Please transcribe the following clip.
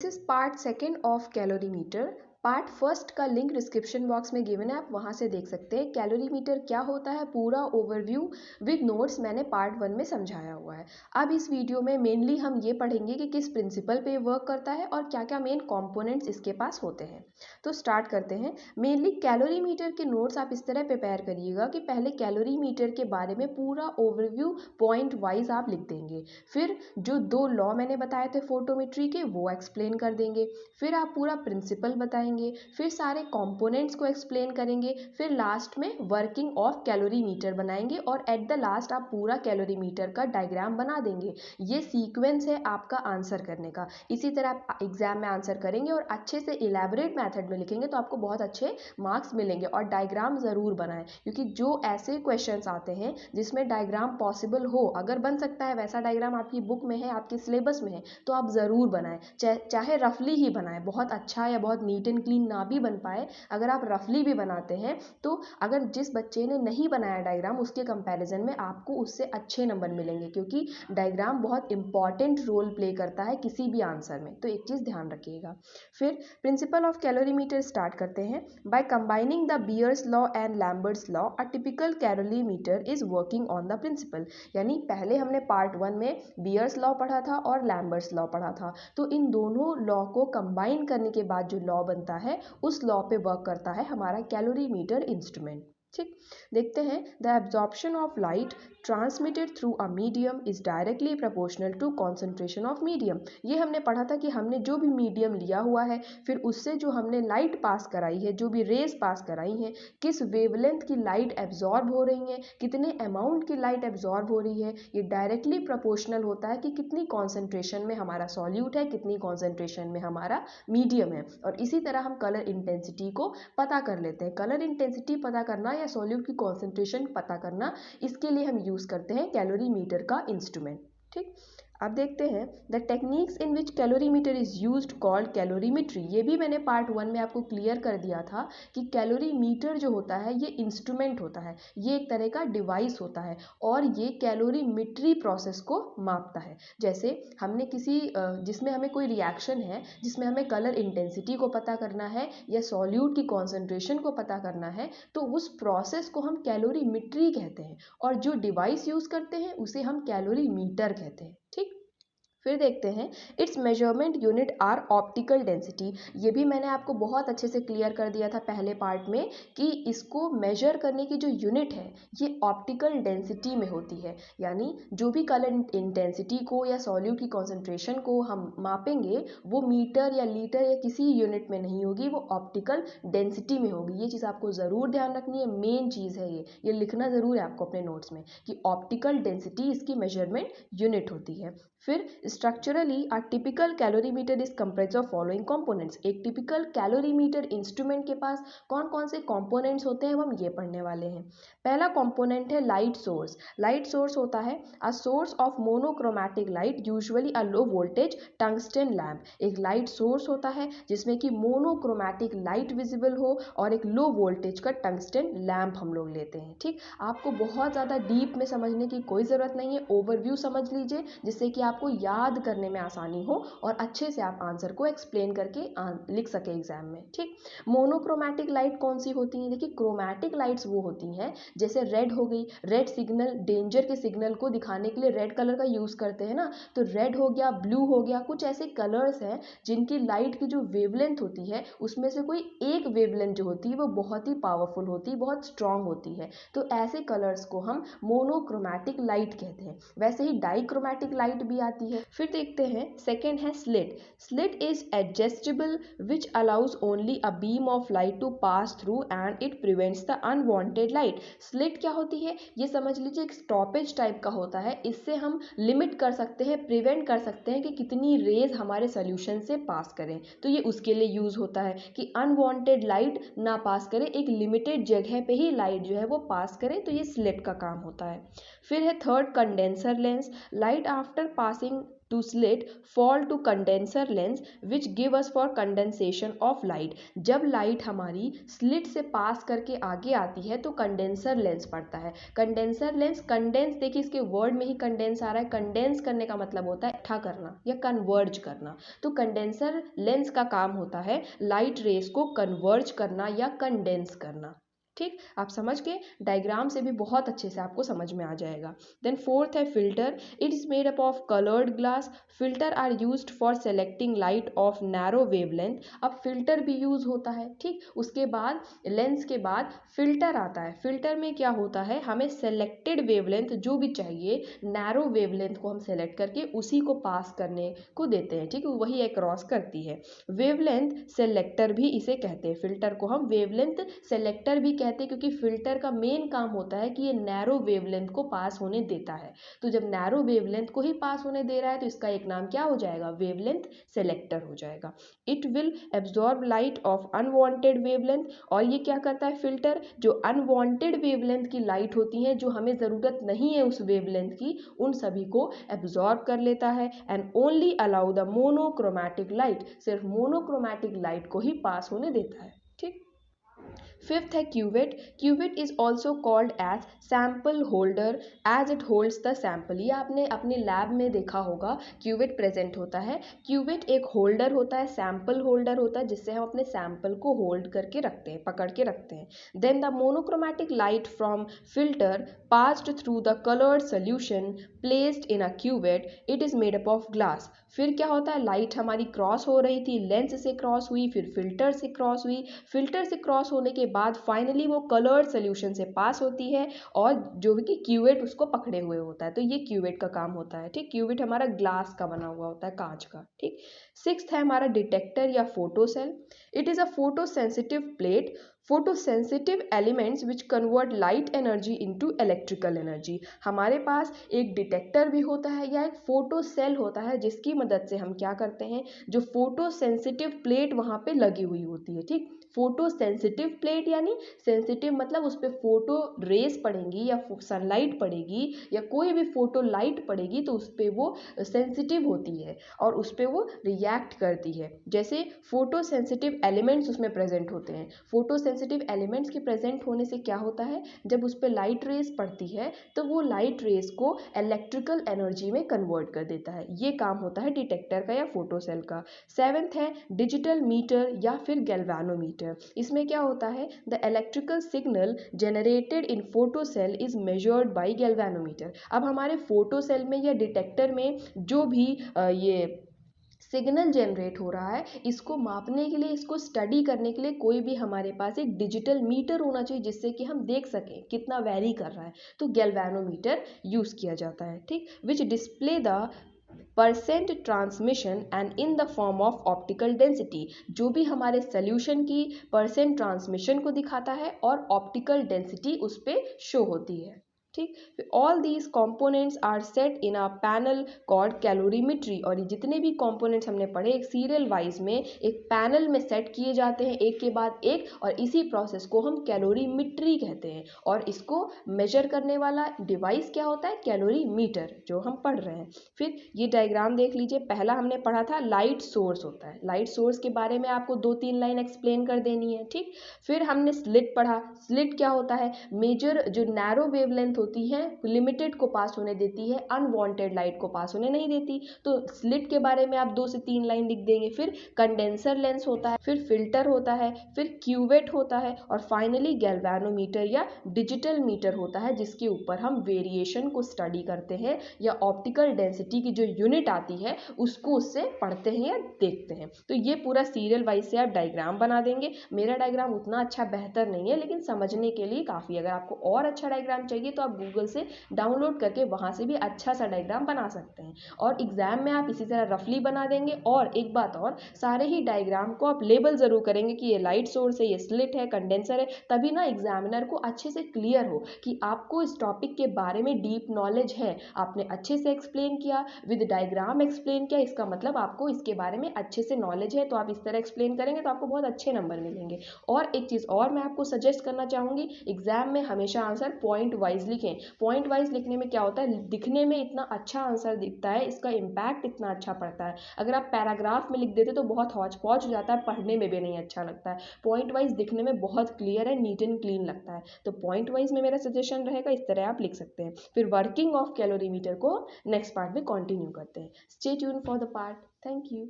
Is part second of calorimeter. Part first का link description box में given है, आप वहाँ से देख सकते हैं। कैलोरीमीटर क्या होता है पूरा ओवरव्यू विद नोट्स मैंने पार्ट 1 में समझाया हुआ है। अब इस वीडियो में मेनली हम ये पढ़ेंगे कि किस प्रिंसिपल पे वर्क करता है और क्या क्या मेन कंपोनेंट्स इसके पास होते हैं। तो स्टार्ट करते हैं। मेनली कैलोरीमीटर के नोट्स आप इस तरह प्रिपेयर करिएगा कि पहले कैलोरीमीटर के बारे में पूरा ओवरव्यू पॉइंट वाइज आप लिख देंगे, फिर जो 2 लॉ मैंने बताए थे फोटोमेट्री के वो एक्सप्लेन कर देंगे, फिर आप पूरा प्रिंसिपल बताएंगे, फिर सारे कंपोनेंट्स को एक्सप्लेन करेंगे, फिर लास्ट में वर्किंग ऑफ कैलोरीमीटर बनाएंगे और एट द लास्ट आप पूरा कैलोरीमीटर का डायग्राम बना देंगे। ये सीक्वेंस है आपका आंसर करने का। इसी तरह आप एग्जाम में आंसर करेंगे और अच्छे से इलेबोरेट मेथड में लिखेंगे तो आपको बहुत अच्छे मार्क्स मिलेंगे। और डायग्राम ज़रूर बनाएं, क्योंकि जो ऐसे क्वेश्चंस आते हैं जिसमें डायग्राम पॉसिबल हो, अगर बन सकता है वैसा डायग्राम आपकी बुक में है, आपके सिलेबस में है, तो आप ज़रूर बनाएं। चाहे रफली ही बनाएं, बहुत अच्छा या बहुत नीट एंड क्लीन ना भी बन पाए, अगर आप रफली भी बनाते हैं तो अगर जिस बच्चे ने नहीं बनाया डायग्राम उसके कंपैरिजन में आपको उससे अच्छे नंबर मिलेंगे, क्योंकि डायग्राम बहुत इंपॉर्टेंट रोल प्ले करता है किसी भी आंसर में। तो एक चीज़ ध्यान रखिएगा। फिर प्रिंसिपल ऑफ कैलोरीमीटर स्टार्ट करते हैं। By combining the Beer's law and Lambert's law a typical colorimeter is working on the principle. यानी पहले हमने पार्ट 1 में बियर्स लॉ पढ़ा था और लैम्बर्ट्स लॉ पढ़ा था, तो इन दोनों लॉ को कंबाइन करने के बाद जो लॉ बनता है उस लॉ पे वर्क करता है हमारा कैलोरीमीटर इंस्ट्रूमेंट। ठीक, देखते हैं। The absorption of light transmitted through a medium is directly proportional to concentration of medium. ये हमने पढ़ा था कि हमने जो भी मीडियम लिया हुआ है, फिर उससे जो हमने लाइट पास कराई है, जो भी रेज पास कराई हैं, किस वेवलेंथ की लाइट एब्जॉर्ब हो रही है, कितने अमाउंट की लाइट एब्जॉर्ब हो रही है, ये डायरेक्टली प्रोपोर्शनल होता है कि कितनी कॉन्सेंट्रेशन में हमारा सॉल्यूट है, कितनी कॉन्सेंट्रेशन में हमारा मीडियम है। और इसी तरह हम कलर इंटेंसिटी को पता कर लेते हैं। कलर इंटेंसिटी पता करना या सॉल्यूट की कॉन्सेंट्रेशन पता करना, इसके लिए हम यूज़ करते हैं कैलोरीमीटर का इंस्ट्रूमेंट। ठीक, अब देखते हैं the techniques in which calorimeter is used called calorimetry. ये भी मैंने पार्ट 1 में आपको क्लियर कर दिया था कि कैलोरीमीटर जो होता है ये इंस्ट्रूमेंट होता है, ये एक तरह का डिवाइस होता है और ये कैलोरीमेट्री प्रोसेस को मापता है। जैसे हमने किसी जिसमें हमें कोई रिएक्शन है, जिसमें हमें कलर इंटेंसिटी को पता करना है या सॉल्यूट की कॉन्सेंट्रेशन को पता करना है, तो उस प्रोसेस को हम कैलोरीमेट्री कहते हैं और जो डिवाइस यूज़ करते हैं उसे हम कैलोरीमीटर कहते हैं। ठीक, फिर देखते हैं it's measurement unit are optical density. ये भी मैंने आपको बहुत अच्छे से क्लियर कर दिया था पहले पार्ट में कि इसको मेजर करने की जो यूनिट है ये ऑप्टिकल डेंसिटी में होती है। यानी जो भी कलर इंटेंसिटी को या सॉल्यूट की कॉन्सेंट्रेशन को हम मापेंगे वो मीटर या लीटर या किसी यूनिट में नहीं होगी, वो ऑप्टिकल डेंसिटी में होगी। ये चीज़ आपको ज़रूर ध्यान रखनी है, मेन चीज़ है ये लिखना ज़रूर है आपको अपने नोट्स में कि ऑप्टिकल डेंसिटी इसकी मेजरमेंट यूनिट होती है। फिर structurally a typical colorimeter is comprise of following components. एक टिपिकल कैलोरीमीटर इंस्ट्रूमेंट के पास कौन कौन से कंपोनेंट्स होते हैं हम ये पढ़ने वाले हैं। पहला कंपोनेंट है लाइट सोर्स। लाइट सोर्स होता है a source of monochromatic light, usually a low voltage tungsten lamp. एक लाइट सोर्स होता है जिसमें कि मोनोक्रोमैटिक लाइट विजिबल हो और एक लो वोल्टेज का टंगस्टन लैम्प हम लोग लेते हैं। ठीक, आपको बहुत ज़्यादा डीप में समझने की कोई ज़रूरत नहीं है, ओवरव्यू समझ लीजिए जिससे कि आपको याद करने में आसानी हो और अच्छे से आप आंसर को एक्सप्लेन करके लिख सके एग्जाम में। ठीक, मोनोक्रोमैटिक लाइट कौन सी होती हैं? देखिए, क्रोमैटिक लाइट्स वो होती हैं जैसे रेड हो गई, रेड सिग्नल डेंजर के सिग्नल को दिखाने के लिए रेड कलर का यूज़ करते हैं ना, तो रेड हो गया, ब्लू हो गया, कुछ ऐसे कलर्स हैं जिनकी लाइट की जो वेवलेंथ होती है उसमें से कोई एक वेवलेंथ जो होती है वो बहुत ही पावरफुल होती है, बहुत स्ट्रांग होती है। तो ऐसे कलर्स को हम मोनोक्रोमैटिक लाइट कहते हैं। वैसे ही डाइक्रोमैटिक लाइट भी आती है। फिर देखते हैं सेकेंड है slit. Slit is adjustable which allows only a beam of light to pass through and it prevents the unwanted light. Slit क्या होती है? ये समझ लीजिए एक स्टॉपेज टाइप का होता है, इससे हम लिमिट कर सकते हैं, प्रिवेंट कर सकते हैं कि कितनी रेज हमारे सोल्यूशन से पास करें। तो ये उसके लिए यूज होता है कि अनवांटेड लाइट ना पास करे, एक लिमिटेड जगह पे ही लाइट जो है वो पास करे, तो ये स्लिट का काम होता है। फिर है third condenser lens. Light after passing to slit fall to condenser lens which give us for condensation of light। जब लाइट हमारी स्लिट से पास करके आगे आती है तो कंडेंसर लेंस पड़ता है। कंडेंसर लेंस, कंडेंस देखिए इसके वर्ड में ही कंडेंस आ रहा है। कंडेंस करने का मतलब होता है इकट्ठा करना या कन्वर्ज करना। तो कंडेंसर लेंस का काम होता है लाइट रेस को कन्वर्ज करना या कंडेंस करना। ठीक, आप समझ गए। डायग्राम से भी बहुत अच्छे से आपको समझ में आ जाएगा। देन फोर्थ है filter. It is made up of coloured glass. Filter are used for selecting light of narrow wavelength. अब फिल्टर भी यूज होता है। ठीक, उसके बाद लेंस के बाद फिल्टर आता है। फिल्टर में क्या होता है, हमें सेलेक्टेड वेवलेंथ जो भी चाहिए, नैरो वेवलेंथ को हम सेलेक्ट करके उसी को पास करने को देते हैं। ठीक है, वही अक्रॉस करती है। वेवलेंथ सेलेक्टर भी इसे कहते हैं। फिल्टर को हम वेवलेंथ सेलेक्टर भी कहते हैं क्योंकि फिल्टर का मेन काम होता है कि ये नैरो वेवलेंथ को पास होने देता है। तो जब नैरो वेवलेंथ को ही पास होने दे रहा है तो इसका एक नाम क्या हो जाएगा, वेवलेंथ सेलेक्टर हो जाएगा। It will absorb light of unwanted wavelength. और ये क्या करता है फिल्टर, जो अनवांटेड वेवलेंथ की लाइट होती हैं, जो हमें ज़रूरत नहीं है उस वेवलेंथ की, उन सभी को एब्जॉर्ब कर लेता है। And only allow the monochromatic light, सिर्फ मोनोक्रोमैटिक लाइट को ही पास होने देता है। ठीक, फिफ्थ है cuvette. Cuvette is also called as sample holder as it holds the sample. ये आपने अपने लैब में देखा होगा, क्यूवेट प्रेजेंट होता है। क्यूवेट एक होल्डर होता है, सैम्पल होल्डर होता है, जिससे हम अपने सैम्पल को होल्ड करके रखते हैं, पकड़ के रखते हैं। Then the monochromatic light from filter passed through the coloured solution placed in a cuvette. It is made up of glass. फिर क्या होता है, लाइट हमारी क्रॉस हो रही थी, लेंस से क्रॉस हुई, फिर फिल्टर से क्रॉस हुई। फिल्टर से क्रॉस होने के बाद फाइनली वो कलर्ड सोल्यूशन से पास होती है और जो कि क्यूवेट उसको पकड़े हुए होता है। तो ये क्यूवेट का काम होता है। ठीक, क्यूवेट हमारा ग्लास का बना हुआ होता है, कांच का। ठीक, सिक्स्थ है हमारा डिटेक्टर या photo cell. It is a photo sensitive plate. Photosensitive elements which convert light energy into electrical energy. हमारे पास एक डिटेक्टर भी होता है या एक फोटो सेल होता है जिसकी मदद से हम क्या करते हैं, जो फोटो सेंसिटिव प्लेट वहाँ पे लगी हुई होती है। ठीक, फोटो सेंसिटिव प्लेट यानी सेंसिटिव मतलब उस पर फोटो रेस पड़ेंगी या सनलाइट पड़ेगी या कोई भी फोटो लाइट पड़ेगी तो उस पर वो सेंसिटिव होती है और उस पर वो रिएक्ट करती है। जैसे फोटो सेंसिटिव एलिमेंट्स उसमें प्रेजेंट होते हैं। फोटो सेंसिटिव एलिमेंट्स के प्रेजेंट होने से क्या होता है, जब उस पर लाइट रेस पड़ती है तो वो लाइट रेस को इलेक्ट्रिकल एनर्जी में कन्वर्ट कर देता है। ये काम होता है डिटेक्टर का या फोटो सेल का। सेवेंथ है डिजिटल मीटर या फिर गैल्वेनोमीटर। इसमें क्या होता है, the electrical signal generated in photo cell is measured by galvanometer. अब हमारे फोटो सेल में या डिटेक्टर में जो भी ये सिग्नल जनरेट हो रहा है, इसको मापने के लिए, इसको स्टडी करने के लिए कोई भी हमारे पास एक डिजिटल मीटर होना चाहिए जिससे कि हम देख सकें कितना वैरी कर रहा है। तो गैल्वेनोमीटर यूज किया जाता है। ठीक, विच display the percent transmission and in the form of optical density. जो भी हमारे सोल्यूशन की परसेंट ट्रांसमिशन को दिखाता है और ऑप्टिकल डेंसिटी उस पर शो होती है। ठीक, all these components are set in a panel called colorimetry. और ये जितने भी कंपोनेंट्स हमने पढ़े एक सीरियल वाइज में एक पैनल में सेट किए जाते हैं एक के बाद एक, और इसी प्रोसेस को हम कैलोरीमेट्री कहते हैं। और इसको मेजर करने वाला डिवाइस क्या होता है, कैलोरीमीटर, जो हम पढ़ रहे हैं। फिर ये डायग्राम देख लीजिए, पहला हमने पढ़ा था लाइट सोर्स होता है। लाइट सोर्स के बारे में आपको 2-3 लाइन एक्सप्लेन कर देनी है। ठीक, फिर हमने स्लिट पढ़ा। स्लिट क्या होता है, मेजर जो नैरो वेवलेंथ होती है, लिमिटेड को पास होने देती है, अनवांटेड लाइट को पास होने नहीं देती। तो स्लिट के बारे में आप 2 से 3 लाइन लिख देंगे। फिर कंडेंसर लेंस होता है, फिर फिल्टर होता है, फिर क्यूवेट होता है और फाइनली गैल्वेनोमीटर या डिजिटल मीटर होता है जिसके ऊपर हम वेरिएशन को स्टडी करते हैं या ऑप्टिकल डेंसिटी की जो यूनिट आती है उसको उससे पढ़ते हैं या देखते हैं। तो ये पूरा सीरियल वाइज से आप डायग्राम बना देंगे। मेरा डायग्राम उतना अच्छा बेहतर नहीं है लेकिन समझने के लिए काफ़ी। अगर आपको और अच्छा डायग्राम चाहिए तो आप गूगल से डाउनलोड करके वहाँ से भी अच्छा सा डायग्राम बना सकते हैं और एग्जाम में आप इसी तरह रफली बना देंगे। और एक बात और, सारे ही डायग्राम को आप लेबल ज़रूर करेंगे कि ये लाइट सोर्स है, ये स्लिट है, कंडेंसर है, तभी ना एग्जामिनर को अच्छे से क्लियर हो कि आपको इस टॉपिक के बारे में डीप नॉलेज है। आपने अच्छे से एक्सप्लेन किया, विद डायग्राम एक्सप्लेन किया, इसका मतलब आपको इसके बारे में अच्छे से नॉलेज है। तो आप इस तरह एक्सप्लेन करेंगे तो आपको बहुत अच्छे नंबर मिलेंगे। और एक चीज़ और मैं आपको सजेस्ट करना चाहूँगी, एग्जाम में हमेशा आंसर पॉइंट वाइजली लिखें। पॉइंट वाइज लिखने में क्या होता है, दिखने में इतना अच्छा आंसर दिखता है, इसका इम्पैक्ट इतना अच्छा पड़ता है। अगर आप पैराग्राफ में लिख देते तो बहुत हौच पौच हो जाता है, पढ़ने में भी नहीं अच्छा लगता है। पॉइंट वाइज दिखने में बहुत क्लियर है, नीट एंड क्लीन लगता है। तो पॉइंट वाइज में मेरा सजेशन रहेगा, इस तरह आप लिख सकते हैं। फिर वर्किंग ऑफ कैलोरीमीटर को नेक्स्ट पार्ट में कंटिन्यू करते हैं। Stay tune for the part. Thank you.